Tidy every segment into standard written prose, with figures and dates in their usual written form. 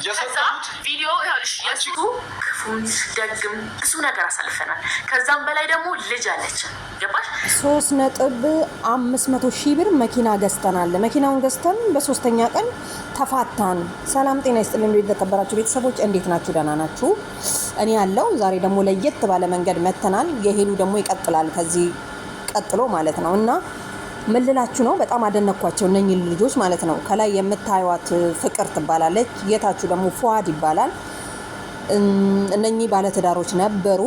የሰጠሁት ቪዲዮ ያልሽ የሱ ክፉም ደግም ብዙ ነገር አሳልፈናል። ከዛም በላይ ደግሞ ልጅ አለች። ገባሽ? 3.500,000 ብር መኪና ገዝተናል። መኪናውን ገዝተን በሶስተኛ ቀን ተፋታን። ሰላም ጤና ይስጥልኝ የተከበራችሁ ቤተሰቦች እንዴት ናችሁ? ደህና ናችሁ? እኔ ያለው ዛሬ ደግሞ ለየት ባለ መንገድ መተናል። የሄሉ ደግሞ ይቀጥላል ከዚህ ቀጥሎ ማለት ነው። እና ምን ልላችሁ ነው፣ በጣም አደነኳቸው እነኚህ ልጆች ማለት ነው። ከላይ የምታዩት ፍቅር ትባላለች፣ የታችሁ ደግሞ ፏድ ይባላል። እነኚህ ባለትዳሮች ነበሩ።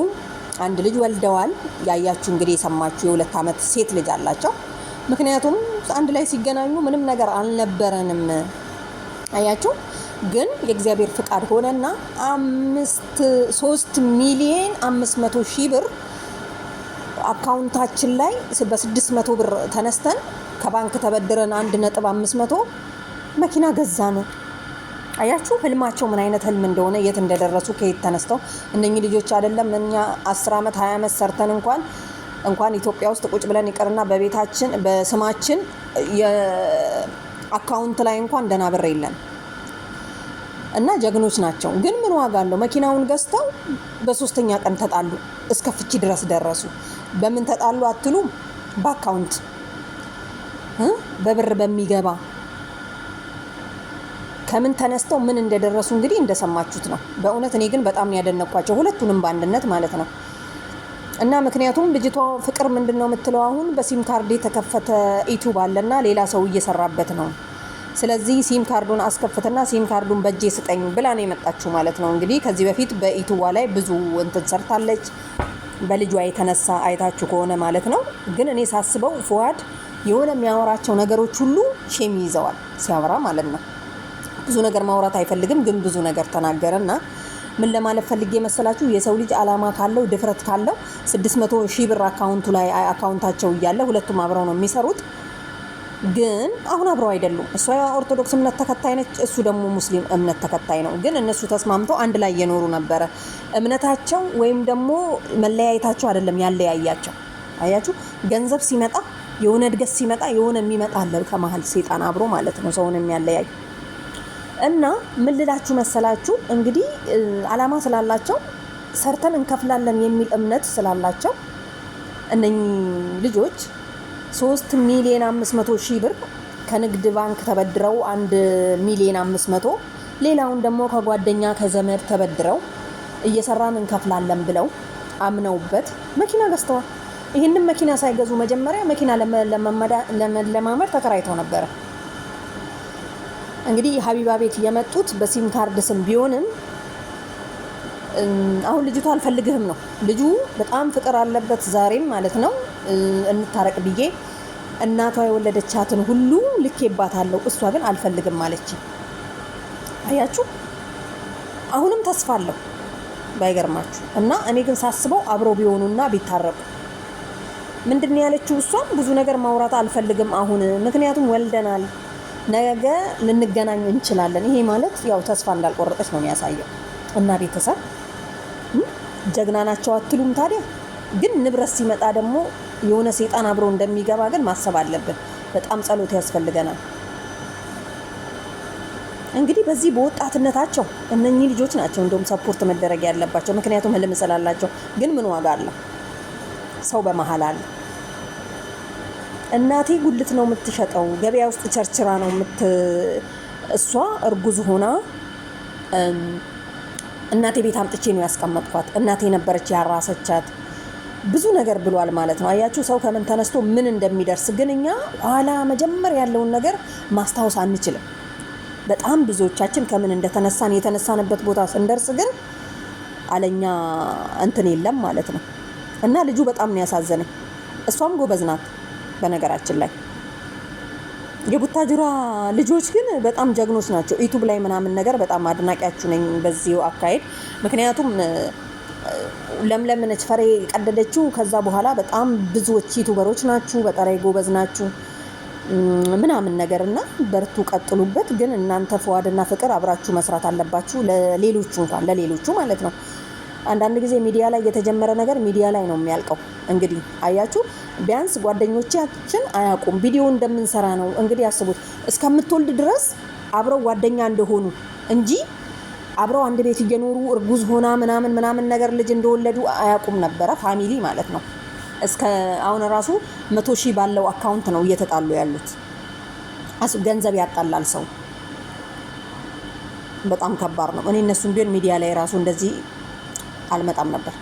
አንድ ልጅ ወልደዋል። ያያችሁ እንግዲህ የሰማችሁ የ2 ዓመት ሴት ልጅ አላቸው። ምክንያቱም አንድ ላይ ሲገናኙ ምንም ነገር አልነበረንም። አያችሁ፣ ግን የእግዚአብሔር ፍቃድ ሆነና 3,500,000 ብር አካውንታችን ላይ በ600 ብር ተነስተን ከባንክ ተበድረን 1.500 መኪና ገዛ ነው። አያችሁ ህልማቸው ምን አይነት ህልም እንደሆነ፣ የት እንደደረሱ፣ ከየት ተነስተው እነኚህ ልጆች አይደለም እኛ 10 ዓመት 20 ዓመት ሰርተን እንኳን ኢትዮጵያ ውስጥ ቁጭ ብለን ይቀርና በቤታችን በስማችን የአካውንት ላይ እንኳን ደህና ብር የለን እና ጀግኖች ናቸው። ግን ምን ዋጋ አለው? መኪናውን ገዝተው በሶስተኛ ቀን ተጣሉ፣ እስከ ፍቺ ድረስ ደረሱ። በምን ተጣሉ አትሉ? በአካውንት በብር በሚገባ ከምን ተነስተው ምን እንደደረሱ እንግዲህ እንደሰማችሁት ነው። በእውነት እኔ ግን በጣም ያደነኳቸው ሁለቱንም በአንድነት ማለት ነው። እና ምክንያቱም ልጅቷ ፍቅር ምንድነው የምትለው፣ አሁን በሲም ካርድ የተከፈተ ዩቲዩብ አለና ሌላ ሰው እየሰራበት ነው። ስለዚህ ሲም ካርዱን አስከፍትና ሲም ካርዱን በእጄ ስጠኝ ብላ ነው የመጣችው ማለት ነው። እንግዲህ ከዚህ በፊት በዩቲዩብ ላይ ብዙ እንትን ሰርታለች፣ በልጇ የተነሳ አይታችሁ ከሆነ ማለት ነው። ግን እኔ ሳስበው ፉአድ የሆነ የሚያወራቸው ነገሮች ሁሉ ሼም ይዘዋል ሲያወራ ማለት ነው። ብዙ ነገር ማውራት አይፈልግም፣ ግን ብዙ ነገር ተናገረና ምን ለማለት ፈልጌ መሰላችሁ? የሰው ልጅ አላማ ካለው ድፍረት ካለው 600,000 ብር አካውንታቸው እያለ ሁለቱም አብረው ነው የሚሰሩት። ግን አሁን አብረው አይደሉም። እሷ ኦርቶዶክስ እምነት ተከታይ ነች፣ እሱ ደግሞ ሙስሊም እምነት ተከታይ ነው። ግን እነሱ ተስማምተው አንድ ላይ እየኖሩ ነበረ። እምነታቸው ወይም ደግሞ መለያየታቸው አይደለም ያለያያቸው። አያችሁ፣ ገንዘብ ሲመጣ የሆነ እድገት ሲመጣ የሆነ የሚመጣ አለ ከመሀል ሴጣን አብሮ ማለት ነው ሰውን የሚያለያይ። እና ምን ልላችሁ መሰላችሁ እንግዲህ አላማ ስላላቸው ሰርተን እንከፍላለን የሚል እምነት ስላላቸው እነኚህ ልጆች 3,500,000 ብር ከንግድ ባንክ ተበድረው 1,500,000 ሌላውን ደግሞ ከጓደኛ ከዘመድ ተበድረው እየሰራን እንከፍላለን ብለው አምነውበት መኪና ገዝተዋል። ይህንን መኪና ሳይገዙ መጀመሪያ መኪና ለመለማመድ ተከራይተው ነበረ። እንግዲህ ሀቢባ ቤት የመጡት በሲም ካርድ ስም ቢሆንም አሁን ልጅቷ አልፈልግህም ነው። ልጁ በጣም ፍቅር አለበት ዛሬም ማለት ነው። እንታረቅ ብዬ እናቷ የወለደቻትን ሁሉ ልኬባታለሁ፣ እሷ ግን አልፈልግም ማለች። አያችሁ፣ አሁንም ተስፋ አለው ባይገርማችሁ። እና እኔ ግን ሳስበው አብረው ቢሆኑና ቢታረቁ። ምንድን ነው ያለችው? እሷም ብዙ ነገር ማውራት አልፈልግም አሁን፣ ምክንያቱም ወልደናል፣ ነገ ልንገናኝ እንችላለን። ይሄ ማለት ያው ተስፋ እንዳልቆረጠች ነው የሚያሳየው። እና ቤተሰብ ጀግና ናቸው አትሉም ታዲያ? ግን ንብረት ሲመጣ ደግሞ የሆነ ሰይጣን አብሮ እንደሚገባ ግን ማሰብ አለብን። በጣም ጸሎት ያስፈልገናል። እንግዲህ በዚህ በወጣትነታቸው እነኚህ ልጆች ናቸው እንደውም ሰፖርት መደረግ ያለባቸው፣ ምክንያቱም ህልም ስላላቸው። ግን ምን ዋጋ አለው? ሰው በመሀል አለ። እናቴ ጉልት ነው የምትሸጠው፣ ገበያ ውስጥ ቸርችራ ነው እሷ እርጉዝ ሆና እናቴ ቤት አምጥቼ ነው ያስቀመጥኳት፣ እናቴ ነበረች ያራሰቻት፣ ብዙ ነገር ብሏል ማለት ነው። አያችሁ ሰው ከምን ተነስቶ ምን እንደሚደርስ። ግን እኛ ኋላ መጀመር ያለውን ነገር ማስታወስ አንችልም። በጣም ብዙዎቻችን ከምን እንደተነሳን የተነሳንበት ቦታ ስንደርስ ግን አለኛ እንትን የለም ማለት ነው። እና ልጁ በጣም ነው ያሳዘነኝ። እሷም ጎበዝ ናት በነገራችን ላይ። የቡታጅራ ልጆች ግን በጣም ጀግኖች ናቸው። ዩቲዩብ ላይ ምናምን ነገር በጣም አድናቂያችሁ ነኝ በዚሁ አካሄድ። ምክንያቱም ለምለም ነች ፈሬ ቀደደችው። ከዛ በኋላ በጣም ብዙዎች ዩቲዩበሮች ናችሁ፣ በጠራይ ጎበዝ ናችሁ ምናምን ነገር እና በርቱ፣ ቀጥሉበት። ግን እናንተ ፉአድና ፍቅር አብራችሁ መስራት አለባችሁ፣ ለሌሎቹ እንኳን ለሌሎቹ ማለት ነው። አንዳንድ ጊዜ ሚዲያ ላይ የተጀመረ ነገር ሚዲያ ላይ ነው የሚያልቀው። እንግዲህ አያችሁ ቢያንስ ጓደኞቻችን አያውቁም ቪዲዮ እንደምንሰራ ነው። እንግዲህ አስቡት እስከምትወልድ ድረስ አብረው ጓደኛ እንደሆኑ እንጂ አብረው አንድ ቤት እየኖሩ እርጉዝ ሆና ምናምን ነገር ልጅ እንደወለዱ አያውቁም ነበረ ፋሚሊ ማለት ነው። እስከ አሁን ራሱ 100,000 ባለው አካውንት ነው እየተጣሉ ያሉት። ገንዘብ ያጣላል ሰው። በጣም ከባድ ነው። እኔ እነሱም ቢሆን ሚዲያ ላይ ራሱ እንደዚህ አልመጣም ነበር።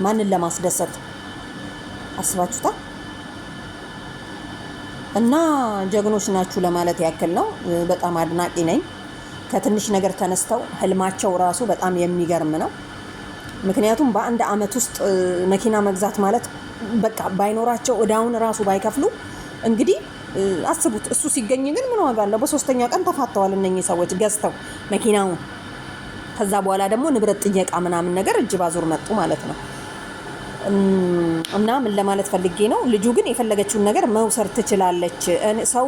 ማንን ለማስደሰት አስባችሁታ? እና ጀግኖች ናችሁ ለማለት ያክል ነው። በጣም አድናቂ ነኝ። ከትንሽ ነገር ተነስተው ህልማቸው ራሱ በጣም የሚገርም ነው። ምክንያቱም በአንድ አመት ውስጥ መኪና መግዛት ማለት በቃ ባይኖራቸው እዳውን ራሱ ባይከፍሉ እንግዲህ አስቡት። እሱ ሲገኝ ግን ምን ዋጋ አለው? በሶስተኛ ቀን ተፋተዋል እነኚህ ሰዎች ገዝተው መኪናውን። ከዛ በኋላ ደግሞ ንብረት ጥየቃ ምናምን ነገር እጅ ባዙር መጡ ማለት ነው። እና ምን ለማለት ፈልጌ ነው፣ ልጁ ግን የፈለገችውን ነገር መውሰድ ትችላለች። ሰው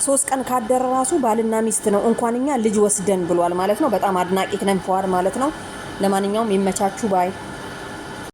3 ቀን ካደረ ራሱ ባልና ሚስት ነው እንኳንኛ ልጅ ወስደን ብሏል ማለት ነው። በጣም አድናቂ ነን ፏር ማለት ነው። ለማንኛውም ይመቻችሁ ባይ